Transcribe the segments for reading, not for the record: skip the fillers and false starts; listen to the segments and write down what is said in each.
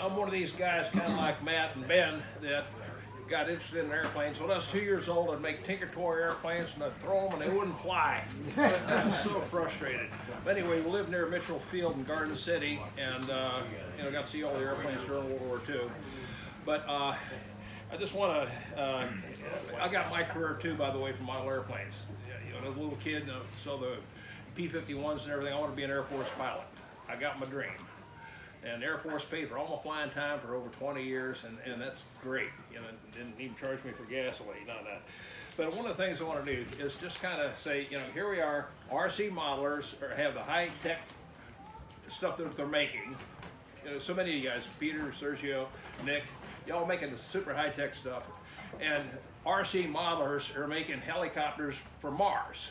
I'm one of these guys, kind of like Matt and Ben, that got interested in airplanes. When I was 2 years old, I'd make Tinker Toy airplanes and I'd throw them and they wouldn't fly. I was so frustrated. But anyway, we lived near Mitchell Field in Garden City, and got to see all the airplanes during World War II. But I just want to. I got my career too, by the way, from model airplanes. As a little kid, saw the P-51s and everything. I wanted to be an Air Force pilot. I got my dream. And the Air Force paid for all my flying time for over 20 years, and that's great. Didn't even charge me for gasoline on that. But one of the things I want to do is just kind of say, here we are, RC modelers have the high-tech stuff that they're making. So many of you guys, Peter, Sergio, Nick, y'all making the super high-tech stuff. And RC modelers are making helicopters for Mars.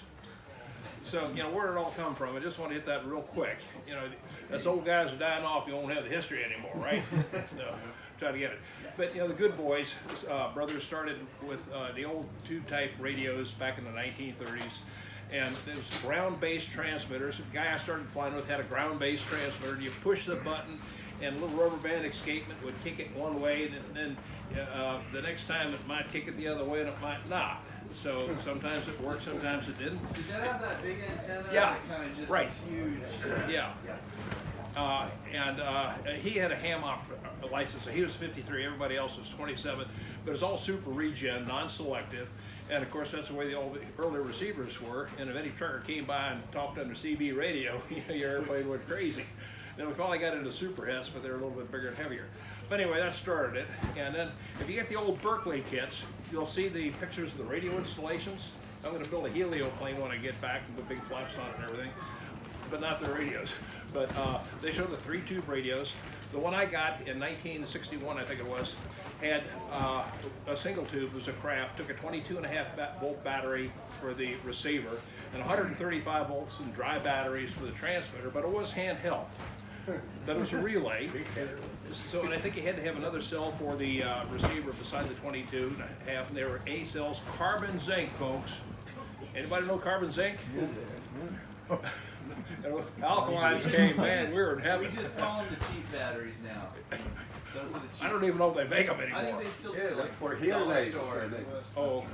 So, where did it all come from? I just want to hit that real quick. Us old guys are dying off, you won't have the history anymore, right? So, try to get it. But, the good boys, brothers started with the old tube-type radios back in the 1930s. And there's ground-based transmitters. The guy I started flying with had a ground-based transmitter. You push the button, and a little rubber band escapement would kick it one way, and then the next time it might kick it the other way, and it might not. So sometimes it worked, sometimes it didn't. Did that have that big antenna? Yeah, that kind of just right. was huge. Yeah. He had a ham op license, so he was 53, everybody else was 27, but it's all super regen, non-selective, and of course that's the way all the early receivers were, and if any trucker came by and talked under CB radio, your airplane went crazy. Then we finally got into super hets, but they're a little bit bigger and heavier. But anyway, that started it, and then if you get the old Berkeley kits, you'll see the pictures of the radio installations. I'm going to build a helioplane when I get back with the big flaps on it and everything, but not the radios. But they show the 3-tube radios. The one I got in 1961, I think it was, had a single tube. It was a Craft. Took a 22.5 volt battery for the receiver and 135 volts in dry batteries for the transmitter, but it was handheld. But it was a relay. So, and I think you had to have another cell for the receiver beside the 22.5, and they were A cells, carbon zinc, folks. Anybody know carbon zinc? Alkalines came, man, we were in heaven. We just call them the cheap batteries now. Those are the cheap. I don't even know if they make them anymore. I think they still Yeah, do like for the hearing dollar aids. store. Oh,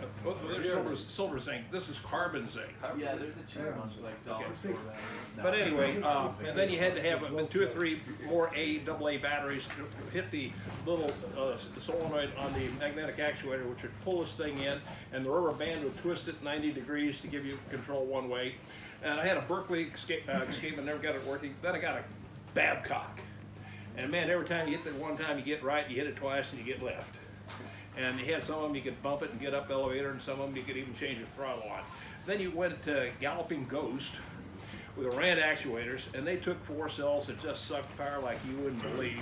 there's silver zinc. This is carbon zinc. Yeah, they're the cheap ones, like dollar store batteries. No. But anyway, and then you had to have 2 or 3 more AA batteries to hit the little solenoid on the magnetic actuator, which would pull this thing in, and the rubber band would twist it 90 degrees to give you control one way. And I had a Berkeley escapement, never got it working. Then I got a Babcock. And man, every time you hit that one time, you get right, you hit it twice, and you get left. And you had some of them you could bump it and get up elevator, and some of them you could even change the throttle on. Then you went to Galloping Ghost with the Rand actuators, and they took 4 cells that just sucked power like you wouldn't believe.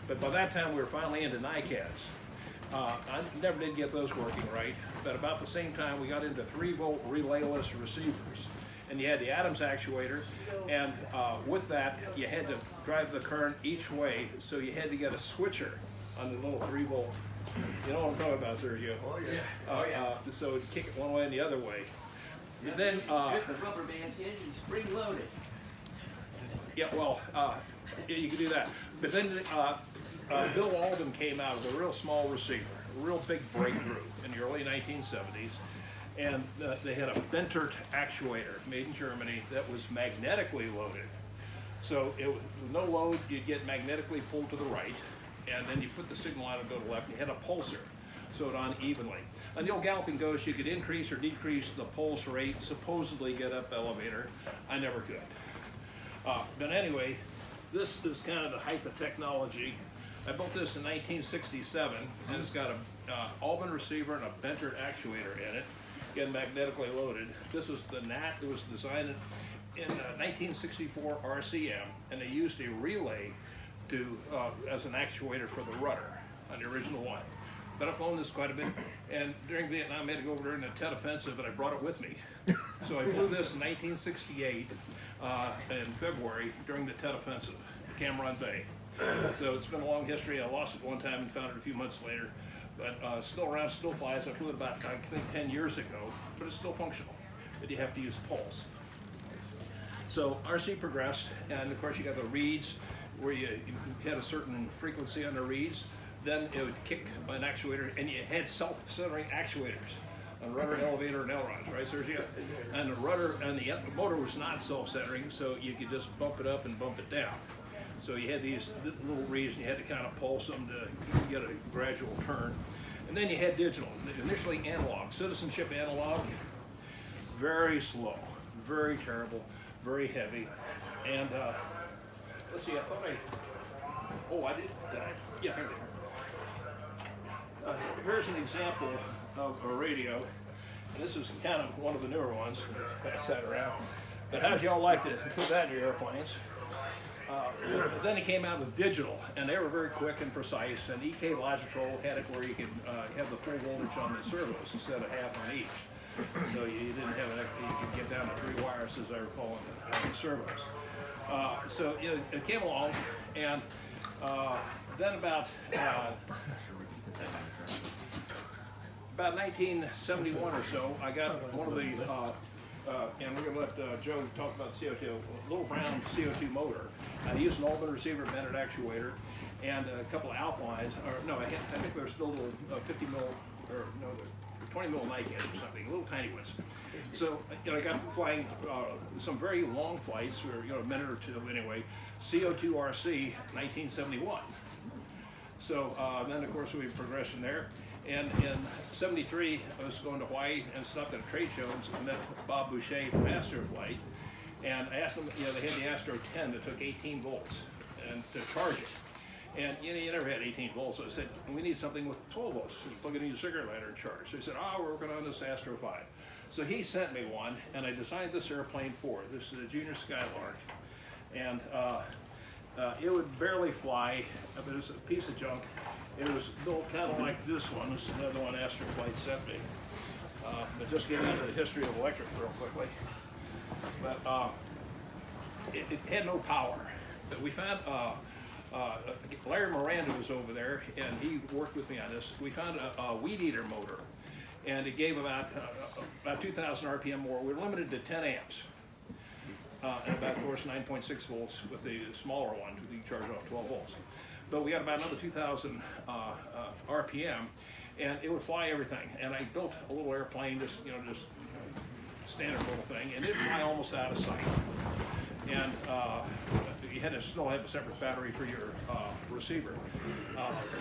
But by that time, we were finally into NICADs. I never did get those working right, but about the same time, we got into 3-volt relayless receivers. And you had the Adams actuator, and with that, you had to drive the current each way, so you had to get a switcher on the little 3-volt. You know what I'm talking about, Sergio? Oh, yeah. So it'd kick it one way and the other way. Yeah, Then, get the rubber band engine spring loaded. yeah, well, you could do that. But then Bill Alden came out with a real small receiver, a real big breakthrough in the early 1970s. And they had a Bentert actuator made in Germany that was magnetically loaded. So it was no load, you'd get magnetically pulled to the right, and then you put the signal on and go to the left, and you had a pulsar, so it on evenly. On the old Galloping Ghost, you could increase or decrease the pulse rate, supposedly get up elevator. I never could. But anyway, this is kind of the height of technology. I built this in 1967, and it's got a Albin receiver and a Bentert actuator in it. Again, magnetically loaded. This was the NAT that was designed in 1964 RCM, and they used a relay to as an actuator for the rudder on the original one. But I've flown this quite a bit, and during Vietnam I had to go over during the Tet Offensive, and I brought it with me. So I flew this in 1968 in February during the Tet Offensive, Cam Bay. So it's been a long history. I lost it one time and found it a few months later. But still around, still flies. I flew it about, I think, 10 years ago, but it's still functional. But you have to use pulse. So RC progressed, and of course you got the reeds. where you had a certain frequency on the reeds, then it would kick an actuator, and you had self-centering actuators on rudder, elevator, and ailerons, right? So and the rudder and the motor was not self-centering, so you could just bump it up and bump it down. So you had these little reeds, and you had to kind of pulse them to get a gradual turn. And then you had digital, initially analog, citizenship analog, very slow, very terrible, very heavy. And let's see, I thought I did I? Yeah, here they are. Here's an example of a radio. And this is kind of one of the newer ones. Pass that around. But how'd y'all like to put that in your airplanes? Then he came out with digital, and they were very quick and precise. And EK Logitrol had it where you could have the full voltage on the servos instead of half on each. So you didn't have it. You could get down to 3 wires, as I recall, in the servos. So it came along, and then about 1971 or so, I got one of the, and we're going to let Joe talk about CO2, a little brown CO2 motor. I used an Altman receiver mounted actuator and a couple of Alpines, or no, I think there's still little 50 mil, or no, 20 mil Nikes or something, little tiny ones. So I got flying some very long flights, or a minute or two anyway, CO2 RC 1971. So then of course we progressed from there. And in '73, I was going to Hawaii and stopped at a trade show and met Bob Boucher from Astroflight. And I asked them, they had the Astro 10 that took 18 volts and to charge it. And you never had 18 volts. So I said, we need something with 12 volts. So you plug it in your cigarette lighter and charge. So he said, we're working on this Astro 5. So he sent me one, and I designed this airplane for it. This is a Junior Skylark. And it would barely fly, but it was a piece of junk. It was built kind of like this one. This is another one Astroflight sent me. But just getting into the history of electric real quickly. But it had no power. But we found, Larry Miranda was over there, and he worked with me on this. We found a weed eater motor, and it gave about 2,000 RPM more. We were limited to 10 amps. And about, of course, 9.6 volts with the smaller one. We charge off 12 volts. But we got about another 2,000 RPM, and it would fly everything. And I built a little airplane, just standard little thing, and it'd fly almost out of sight. And you had to still have a separate battery for your receiver.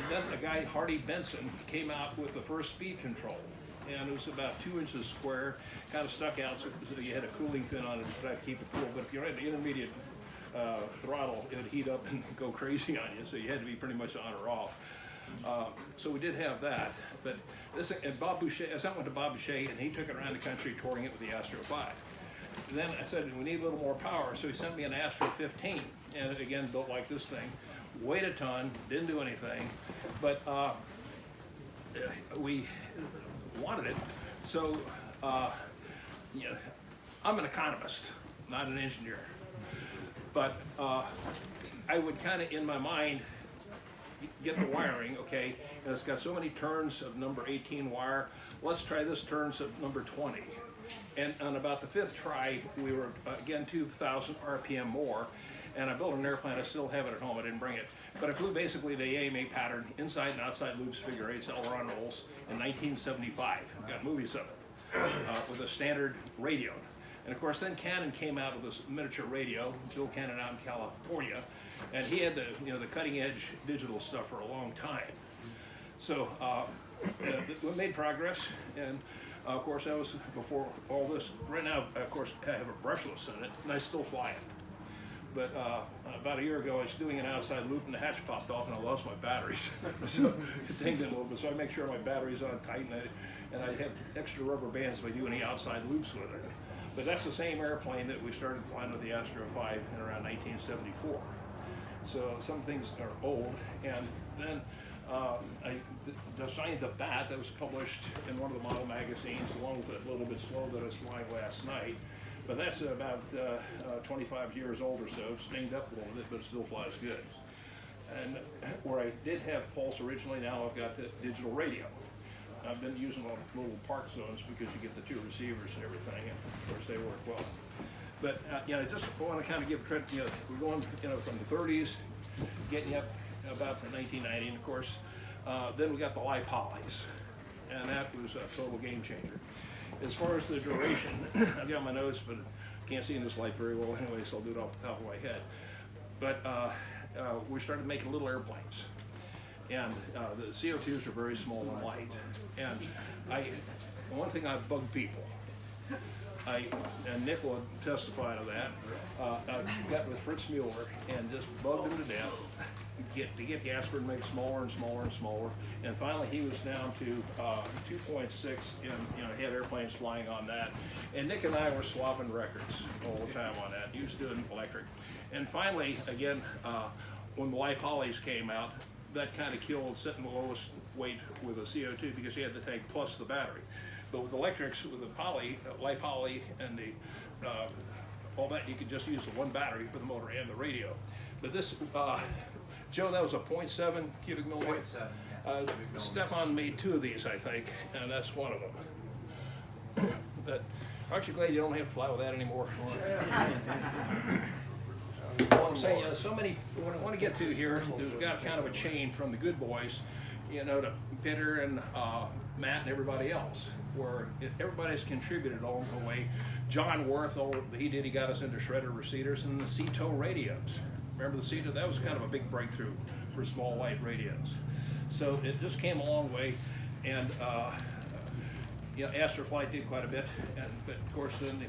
Then a guy, Hardy Benson, came out with the first speed control. And it was about 2 inches square, kind of stuck out, so you had a cooling fin on it to try to keep it cool. But if you're at the intermediate throttle, it would heat up and go crazy on you, so you had to be pretty much on or off. So we did have that. But this, and Bob Boucher, I went to Bob Boucher, and he took it around the country touring it with the Astro 5. And then I said, we need a little more power, so he sent me an Astro 15, and again, built like this thing. Weighed a ton, didn't do anything, but we wanted it. So, I'm an economist, not an engineer. But I would kind of, in my mind, get the wiring, okay, and it's got so many turns of number 18 wire. Let's try this turns of number 20. And on about the 5th try, we were, again, 2,000 RPM more. And I built an airplane, I still have it at home, I didn't bring it. But I flew basically the AMA pattern, inside and outside loops, figure 8s, aileron rolls, in 1975. I've got movies of it, with a standard radio. And of course, then Cannon came out with this miniature radio, Bill Cannon out in California, and he had the cutting edge digital stuff for a long time. So we made progress, and of course that was before all this. Right now, of course, I have a brushless in it, and I still fly it. But about a year ago, I was doing an outside loop, and the hatch popped off, and I lost my batteries. So it dinged in a little bit. So I make sure my battery's on tight, and I have extra rubber bands if I do any outside loops with it. But that's the same airplane that we started flying with the Astro 5 in around 1974. So some things are old, and then I designed the bat that was published in one of the model magazines, along with a little bit slow that I was flying last night. But that's about 25 years old or so, stinged up a little bit, but it still flies good. And where I did have pulse originally, now I've got the digital radio. I've been using little park zones because you get the 2 receivers and everything, and of course they work well. But I just want to kind of give credit. We're going, from the 30s getting up about the 1990, and of course, then we got the light polys, and that was a total game changer. As far as the duration, I've got my notes, but can't see in this light very well anyway, so I'll do it off the top of my head. But we started making little airplanes, and the CO2s are very small and light. And one thing I bug people, and Nick will testify to that, I got with Fritz Mueller and just bugged him to death to get the aspirin made smaller and smaller and smaller, and finally he was down to 2.6, and had airplanes flying on that. And Nick and I were swapping records all the time on that. He was doing electric. And finally, again, when the light polys came out, that kind of killed setting the lowest weight with the CO2 because you had the tank plus the battery. But with electrics, with the light poly and the all that, you could just use the one battery for the motor and the radio. But this, Joe, that was a 0.7 cubic millimeter. 0.7, yeah. Stefan made 2 of these, I think, and that's one of them. But aren't you glad you don't have to fly with that anymore? Well, I'm saying, so many, what I want to get to here, there's got kind of a chain from the good boys, to Peter and Matt and everybody else, where everybody's contributed along the way. John Worth, he got us into shredder receivers and the CTO radios. Remember the CTO? That was kind of a big breakthrough for small light radios. So it just came a long way, and Astroflight did quite a bit, but of course then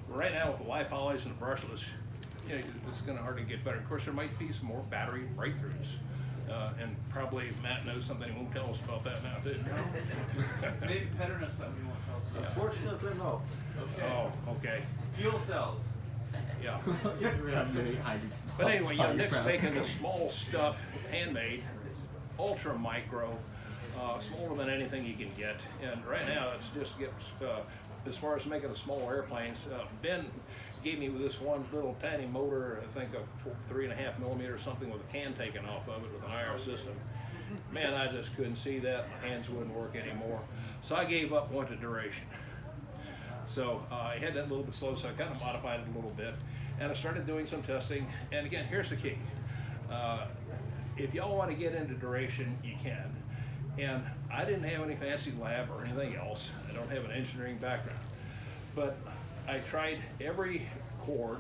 right now with the light polys and the brushless, it's going to hardly get better. Of course, there might be some more battery breakthroughs, and probably Matt knows something he won't tell us about that now, too. Maybe Petter knows something you want to tell us about. Fortunately, no. Okay. Oh, okay. Fuel cells. Yeah. But anyway, Nick's making the small stuff, handmade, ultra micro, smaller than anything you can get. And right now, it's just as far as making the small airplanes, Ben gave me this one little tiny motor, I think a 3.5 millimeter or something with a can taken off of it with an IR system. Man, I just couldn't see that. My hands wouldn't work anymore. So I gave up, went to duration. So I had that a little bit slow, so I kind of modified it a little bit. And I started doing some testing. And again, here's the key. If y'all want to get into duration, you can. And I didn't have any fancy lab or anything else. I don't have an engineering background. But I tried every chord.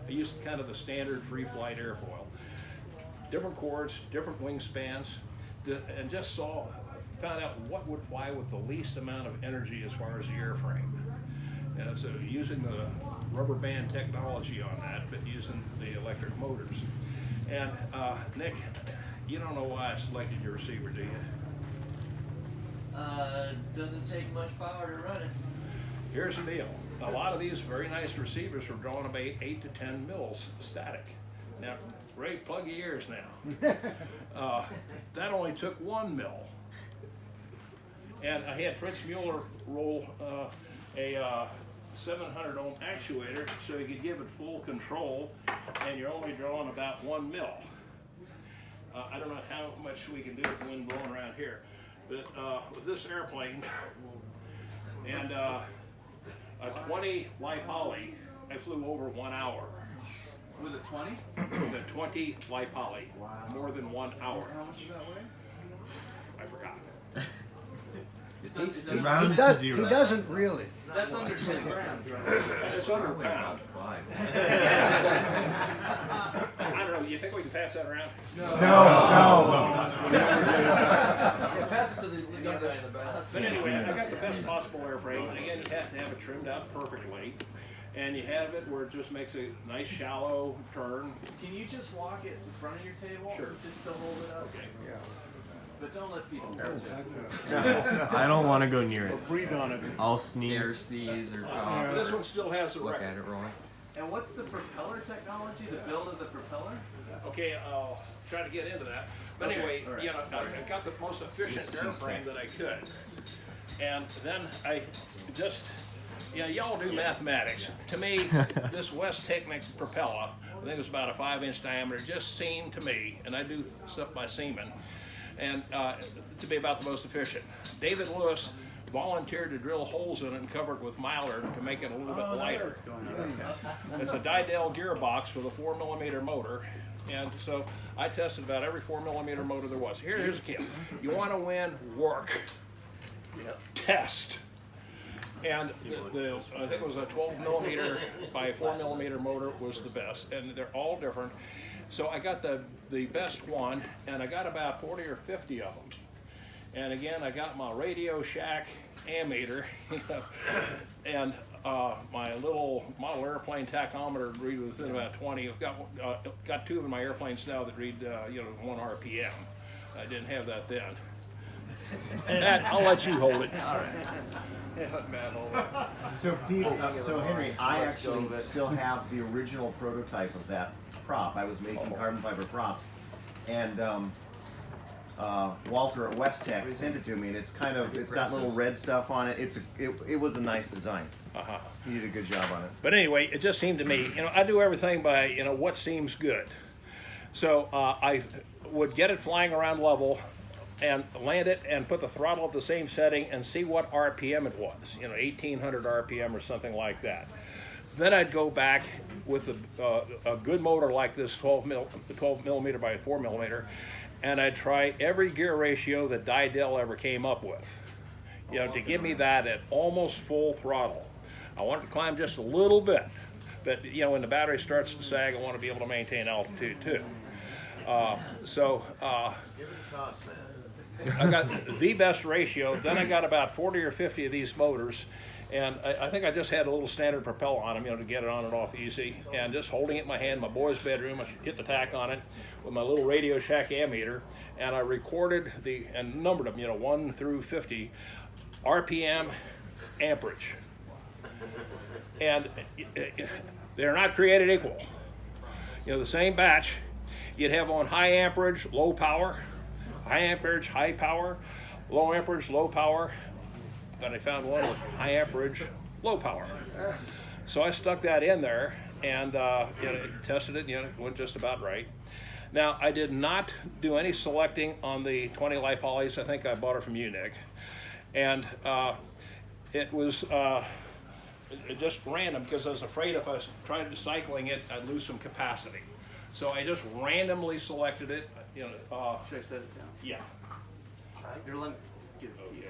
I used kind of the standard free flight airfoil. Different chords, different wingspans, and just found out what would fly with the least amount of energy as far as the airframe. And so using the rubber band technology on that, but using the electric motors. And Nick, you don't know why I selected your receiver, do you? Doesn't take much power to run it. Here's the deal. A lot of these very nice receivers were drawing about 8 to 10 mils static. Now, Ray, plug your ears now. That only took 1 mil. And I had Fritz Mueller roll a 700 ohm actuator so you could give it full control, and you're only drawing about 1 mil. I don't know how much we can do with the wind blowing around here, but with this airplane and a 20 light poly, I flew over 1 hour. With a 20? With a 20 light poly, more than 1 hour. How much does that weigh? I forgot. He doesn't really. That's under 10 grams, right? It's under a pound. I don't know. You think we can pass that around? No. Yeah, pass it to the young guy in the back. But anyway, I got the best possible airframe. And again, you have to have it trimmed out perfectly. And you have it where it just makes a nice shallow turn. Can you just walk it in front of your table? Sure. Just to hold it up? Okay. But don't let people touch it. I don't want to go near it. Breathe on it. I'll Air sneeze. sneeze or But this one still has the look at record. it wrong. And what's the propeller technology, the build of the propeller? Okay, I'll try to get into that. But Okay, anyway, all right. I got the most efficient airframe that I could. And then I just, y'all do mathematics. To me, this West Technic propeller, I think it was about a 5-inch diameter, just seemed to me, and I do stuff by Siemens, and to be about the most efficient. David Lewis volunteered to drill holes in it and cover it with mylar to make it a little bit lighter. It's a Didel gearbox with a 4 millimeter motor, And so I tested about every 4mm motor there was. Here's a kid. You want to win? Work. Test. And I think it was a 12mm by 4mm motor was the best, and they're all different. So I got the best one, and I got about 40 or 50 of them. And again, I got my Radio Shack ammeter, and my little model airplane tachometer read within about 20. I've got two of my airplanes now that read 1 RPM. I didn't have that then. Matt, I'll let you hold it. All right. Yeah, Matt, hold it. So Pete, so Henry, I actually still have the original prototype of that prop. I was making carbon fiber props, and Walter at West Tech sent it to me, and it's got little red stuff on it. It was a nice design. He did a good job on it. But anyway, it just seemed to me, I do everything by what seems good. So I would get it flying around level, and land it and put the throttle at the same setting and see what RPM it was, 1800 RPM or something like that. Then I'd go back with a good motor like this 12mm by 4mm, and I'd try every gear ratio that Dydell ever came up with, to give me that at almost full throttle. I wanted to climb just a little bit, but when the battery starts to sag, I want to be able to maintain altitude too. Give it a toss, man. I got the best ratio. Then I got about 40 or 50 of these motors, and I think I just had a little standard propeller on them, to get it on and off easy. And just holding it in my hand, my boy's bedroom, I hit the tack on it with my little Radio Shack ammeter, and I recorded and numbered them, 1 through 50, RPM, amperage. And they're not created equal. The same batch, you'd have on high amperage, low power. High amperage, high power, low amperage, low power. Then I found one with high amperage, low power. So I stuck that in there and tested it. It went just about right. Now I did not do any selecting on the 20 lipolys. I think I bought it from you, Nick, and it was just random because I was afraid if I tried cycling it, I'd lose some capacity. So I just randomly selected it. Should I set it down? Yeah. Here, let me give it to you.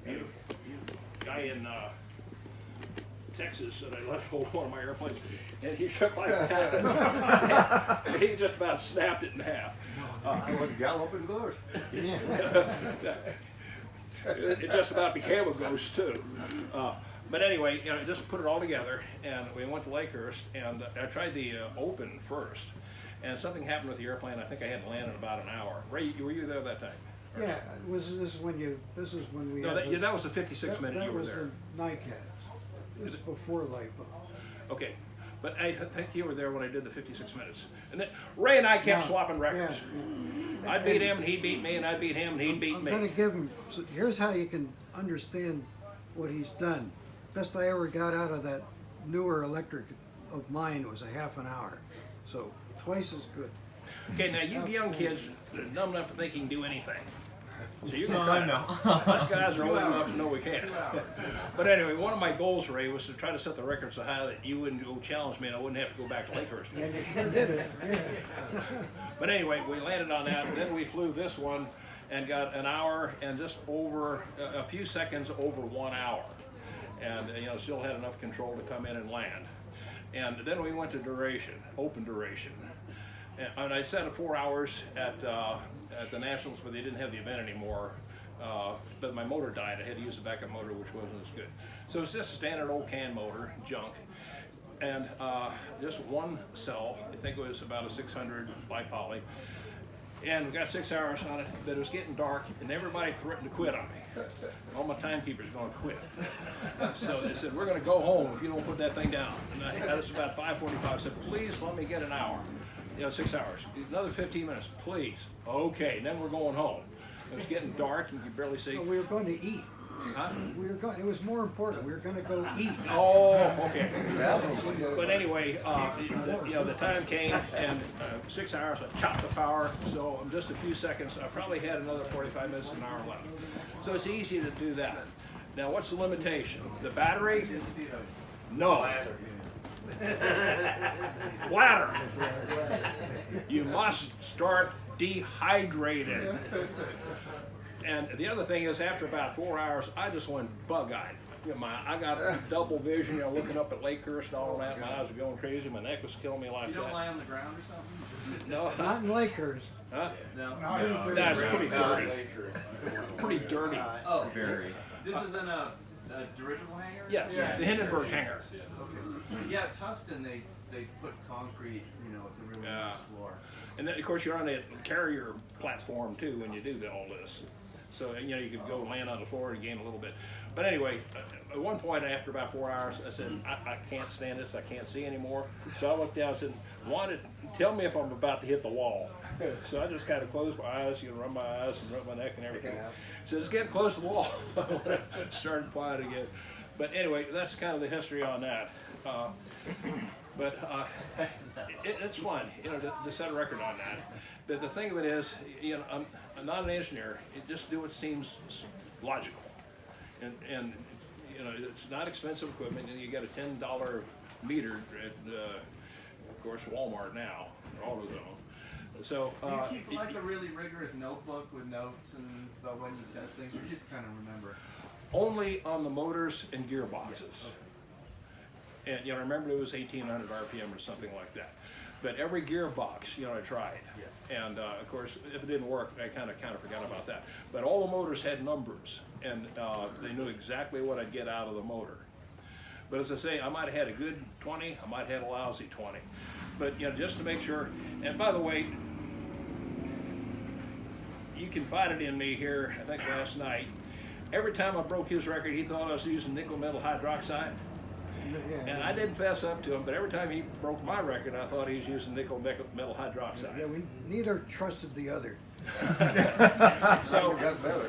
Beautiful. Guy in Texas said I let hold one of my airplanes, and he shook like that. He just about snapped it in half. I was galloping ghost. It just about became a ghost too. But anyway, just put it all together, and we went to Lakehurst, and I tried the open first, and something happened with the airplane. I think I had to land in about an hour. Ray, were you there that time? Yeah, this is when we. No, had that was the 56-minute you were there. That was the NICADs. It was before LIPO. Okay, but I think you were there when I did the 56 minutes. And then Ray and I kept swapping records. Yeah. I'd beat him, and he'd beat me, and I'd beat him, and he'd beat me. I'm going to give him. So here's how you can understand what he's done. Best I ever got out of that newer electric of mine was a half an hour, so twice as good. Okay, now you young kids are dumb enough to think you can do anything. So you can No, try I it. know. Us guys are old enough to know we can't. But anyway, one of my goals, Ray, was to try to set the record so high that you wouldn't go challenge me and I wouldn't have to go back to Lakehurst. And you sure did it. Yeah. But anyway, we landed on that, and then we flew this one and got an hour and just over a few seconds over 1 hour. And still had enough control to come in and land. And then we went to duration, open duration. And I set it 4 hours at the Nationals, but they didn't have the event anymore. But my motor died. I had to use a backup motor, which wasn't as good. So it's just a standard old can motor, junk. And just one cell. I think it was about a 600 bipoly. And we got 6 hours on it, but it was getting dark, and everybody threatened to quit on me. All my timekeepers going to quit. So they said, we're going to go home if you don't put that thing down. And that was about 5:45. I said, please let me get an hour. 6 hours. Another 15 minutes, please. Okay, and then we're going home. It was getting dark, and you could barely see. So we were going to eat. Huh? It was more important. We were going to go eat. Oh, okay. But anyway, the time came, and 6 hours, I chopped the power, so in just a few seconds, I probably had another 45 minutes, an hour left. So it's easy to do that. Now, what's the limitation? The battery? No. Bladder. You must start dehydrated. And the other thing is, after about 4 hours, I just went bug-eyed. I got double vision, looking up at Lakehurst and all that. My eyes were going crazy. My neck was killing me like You don't that. lie on the ground or something? No, Not in Lakehurst. huh? No. That's pretty dirty. Pretty dirty. Oh, Very. this is in a dirigible hangar? Yes, the Hindenburg hangar. Yeah, Tustin, they put concrete, it's a really Yeah. nice floor. And then, of course, you're on a carrier platform too when you do all this. So you could go land on the floor and gain a little bit. But anyway, at one point after about 4 hours, I said, I can't stand this. I can't see anymore. So I looked down and said, tell me if I'm about to hit the wall. So I just kind of closed my eyes, rub my eyes and rub my neck and everything. So it's getting close to the wall. I started flying again. But anyway, that's kind of the history on that. But it's fun, to set a record on that. But the thing of it is, I'm not an engineer. Just do what seems logical. And it's not expensive equipment, and you get a $10 meter at, of course, Walmart now, or AutoZone. So Do you keep like a really rigorous notebook with notes and about when you test things, or you just kind of remember? only on the motors and gearboxes. And remember it was 1800 RPM or something like that. But every gearbox, I tried. And of course, if it didn't work, I kind of forgot about that. But all the motors had numbers, and they knew exactly what I'd get out of the motor. But as I say, I might have had a good 20, I might have had a lousy 20. But just to make sure. And by the way, you confided in me here, I think last night. Every time I broke his record, he thought I was using nickel metal hydroxide. And I didn't fess up to him, but every time he broke my record, I thought he was using nickel metal hydroxide. Yeah, we neither trusted the other. So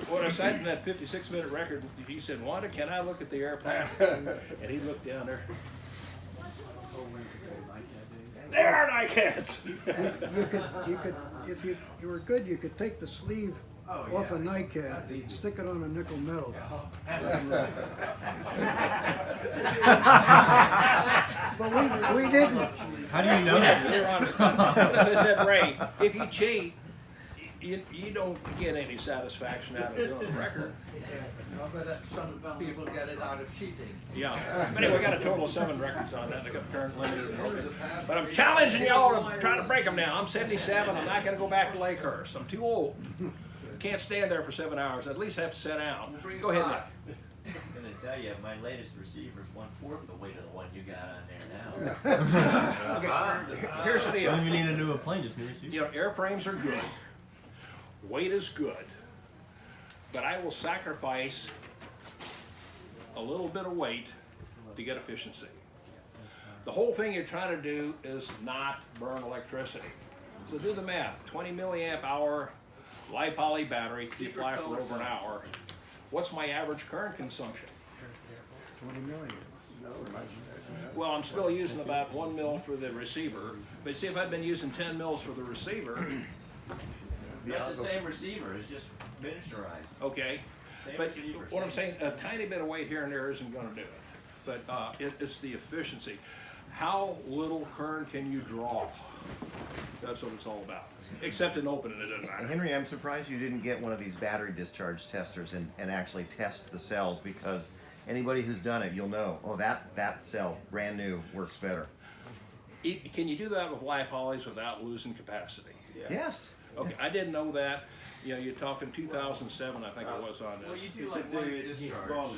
when I signed that 56-minute record, he said, "Wanda, can I look at the airplane?" And he looked down there. There are NICADs. You could, if you were good, you could take the sleeve off a NICAD and stick it on a nickel metal. But we didn't. How do you know that? You're on. As I said, Ray, if you cheat, you don't get any satisfaction out of doing a record. But some people get it out of cheating. Yeah. But anyway, we got a total of 7 records on that. I got current limited and open. But I'm challenging y'all to try to break them now. I'm 77. I'm not going to go back to Lakehurst. I'm too old. Can't stand there for 7 hours. I at least have to sit down. Go ahead, Nick. I'm gonna tell you, my latest receiver's 1/4 the weight of the one you got on there now. Okay. Here's the deal. Don't even need a new plane, just new receiver. Airframes are good. Weight is good. But I will sacrifice a little bit of weight to get efficiency. The whole thing you're trying to do is not burn electricity. So do the math. 20 milliamp hour li-poly battery, you fly for over an hour. What's my average current consumption? 20 million. Well, I'm still using about 1 mil for the receiver. But see, if I'd been using 10 mils for the receiver, It's the same receiver, it's just miniaturized. okay. Same But receiver, what I'm same- saying, a tiny bit of weight here and there isn't going to do it. But it's the efficiency. How little current can you draw? That's what it's all about. Except in opening, it doesn't matter. Henry, I'm surprised you didn't get one of these battery discharge testers and actually test the cells, because anybody who's done it, you'll know, oh, that cell, brand new, works better. Can you do that with li-polys without losing capacity? Yes. Okay, I didn't know that. You're talking 2007, I think it was on Well, this. you do like one discharge.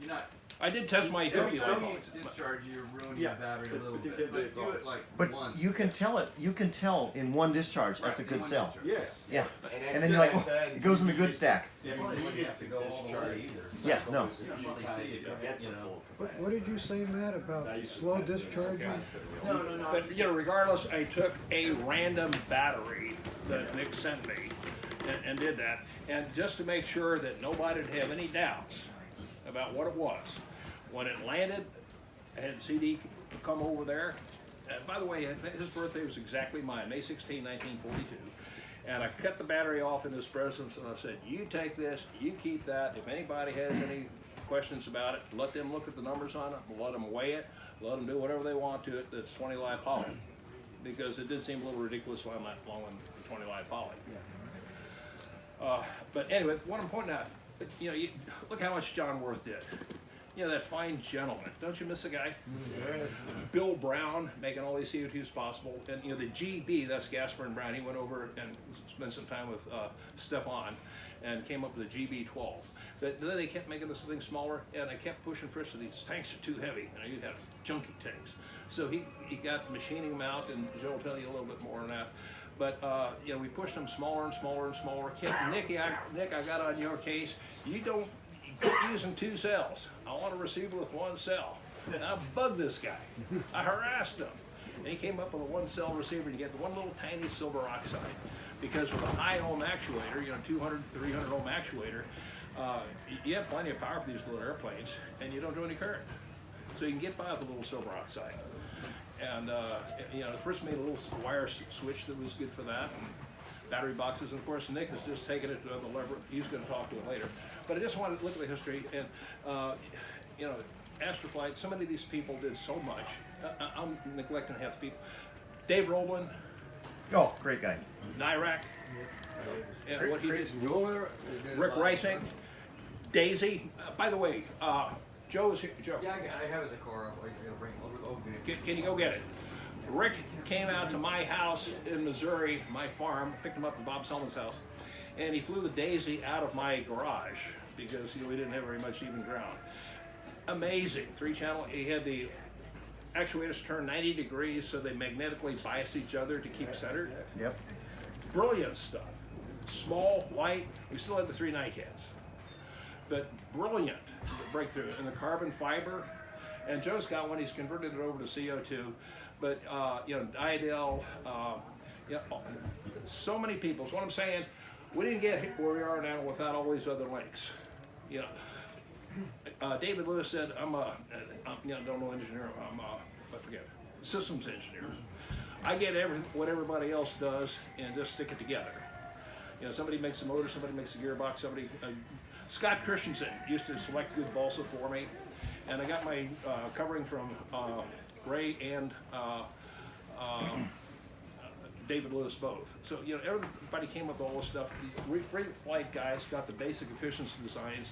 You're not. I did test my Every utility time you li-polys. discharge, you're ruining your battery a little bit. But do it like But once. you can tell in one discharge, that's a Right, good one cell. discharge. Yeah. And then you're like, oh, it goes in the good stack. You don't have to go all the way either. Yeah, no. What did you say, Matt, about slow discharging? No. But regardless, I took a random battery that Nick sent me and did that, and just to make sure that nobody'd have any doubts about what it was. When it landed, I had CD come over there. By the way, his birthday was exactly mine, May 16, 1942. And I cut the battery off in his presence, and I said, "You take this, you keep that. If anybody has any questions about it, let them look at the numbers on it, let them weigh it, let them do whatever they want to it that's 20 live poly. Because it did seem a little ridiculous on that long one, 20 live poly. But anyway, what I'm pointing out, you know, look how much John Worth did. You know, that fine gentleman. Don't you miss the guy? Yes. Bill Brown making all these CO2s possible. And, you know, the GB, that's Gasper and Brown, he went over and spent some time with Stefan and came up with the GB12. But then they kept making this thing smaller, and I kept pushing for so these tanks are too heavy. You know, you have junky tanks. So he got machining them out, and Joe will tell you a little bit more on that. But you know, we pushed them smaller and smaller and smaller. Nick, I got on your case. You don't quit using 2 cells. I want a receiver with 1 cell. And I bugged this guy. I harassed him. And he came up with a 1 cell receiver, and you get the one little tiny silver oxide. Because with a high ohm actuator, you know, 200, 300 ohm actuator, you have plenty of power for these little airplanes, and you don't do any current. So you can get by with a little silver oxide. And you know, first made a little wire switch that was good for that, and battery boxes. And of course, Nick has just taken it to the level. He's going to talk to it later. But I just wanted to look at the history, and you know, Astroflight. So many of these people did so much. I'm neglecting half the people. Dave Roblin. Oh, great guy. Nyrak. And what he did. Mueller. Rick Ricing. Daisy. By the way, Joe is here. Joe. Yeah, I have it in the car. I'm like, gonna bring okay. Can you go get it? Rick came out to my house in Missouri, my farm, picked him up at Bob Selman's house, and he flew the Daisy out of my garage because, you know, we didn't have very much even ground. Amazing, 3-channel. He had the actuators turn 90 degrees so they magnetically biased each other to keep centered. Yep. Brilliant stuff. Small, light. We still had the 3 NICADs, but brilliant breakthrough. And the carbon fiber. And Joe's got one. He's converted it over to CO2. But you know, Idel, you know, so many people. So what I'm saying, we didn't get where we are now without all these other links. You know, David Lewis said, I'm you know, don't know engineer. I forget, systems engineer. I get what everybody else does and just stick it together. You know, somebody makes a motor, somebody makes a gearbox, somebody. Scott Christensen used to select good balsa for me, and I got my covering from Ray and David Lewis both. So, you know, everybody came up with all this stuff. The free flight guys got the basic efficiency designs.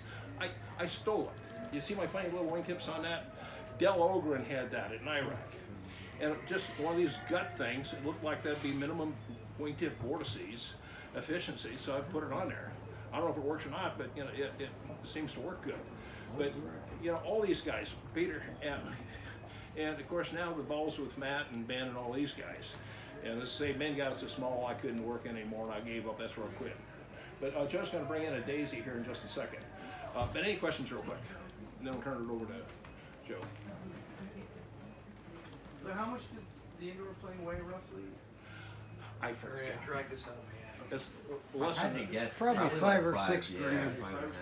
I stole it. You see my funny little wingtips on that? Del Ogren had that at Iraq. And just one of these gut things, it looked like that'd be minimum wingtip vortices efficiency, so I put it on there. I don't know if it works or not, but you know, it seems to work good. But you know, all these guys, Peter, and of course now the ball's with Matt and Ben and all these guys. And let's say Ben got us so small I couldn't work anymore and I gave up. That's where I quit. But Joe's going to bring in a Daisy here in just a second. But any questions real quick? And then we'll turn it over to Joe. So how much did the indoor plane weigh roughly? I forget. Drag this out of my It's less than Probably 5 or 6 yeah, grams. 5 or 6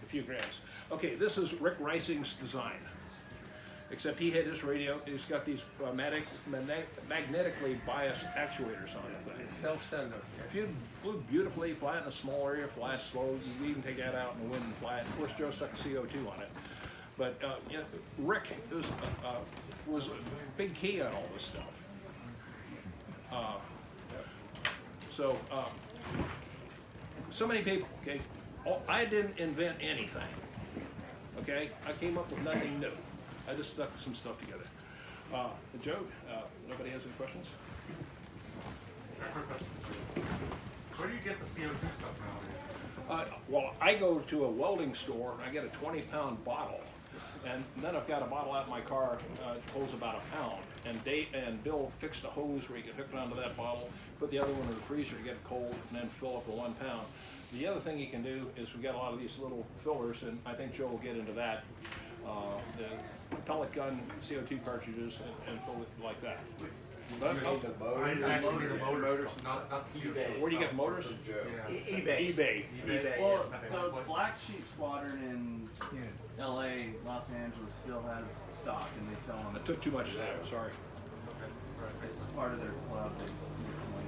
a few grams. Okay, this is Rick Rising's design. Except he had his radio, he's got these magnetically biased actuators on the thing. Self-centered. If you flew beautifully, fly it in a small area, fly it slow, you can take that out in the wind and fly it. Of course, Joe stuck CO2 on it. But you know, Rick was a big key on all this stuff. So many people, okay? I didn't invent anything, okay? I came up with nothing new. I just stuck some stuff together. Joe, nobody has any questions? Where do you get the CO2 stuff nowadays? Well, I go to a welding store, and I get a 20-pound bottle. And then I've got a bottle out in my car, it holds about a pound. And Bill fixed a hose where you can hook it onto that bottle, put the other one in the freezer to get it cold, and then fill up the 1 pound. The other thing you can do is we've got a lot of these little fillers, and I think Joe will get into that. The pellet gun CO2 cartridges and fill it like that. But, I actually need the motors, not the CO2. where do you get motors? Yeah. eBay. Well, the Black Sheep Squadron in Yeah. LA, Los Angeles still has stock and they sell them. I took too much of that, sorry. It's part of their club.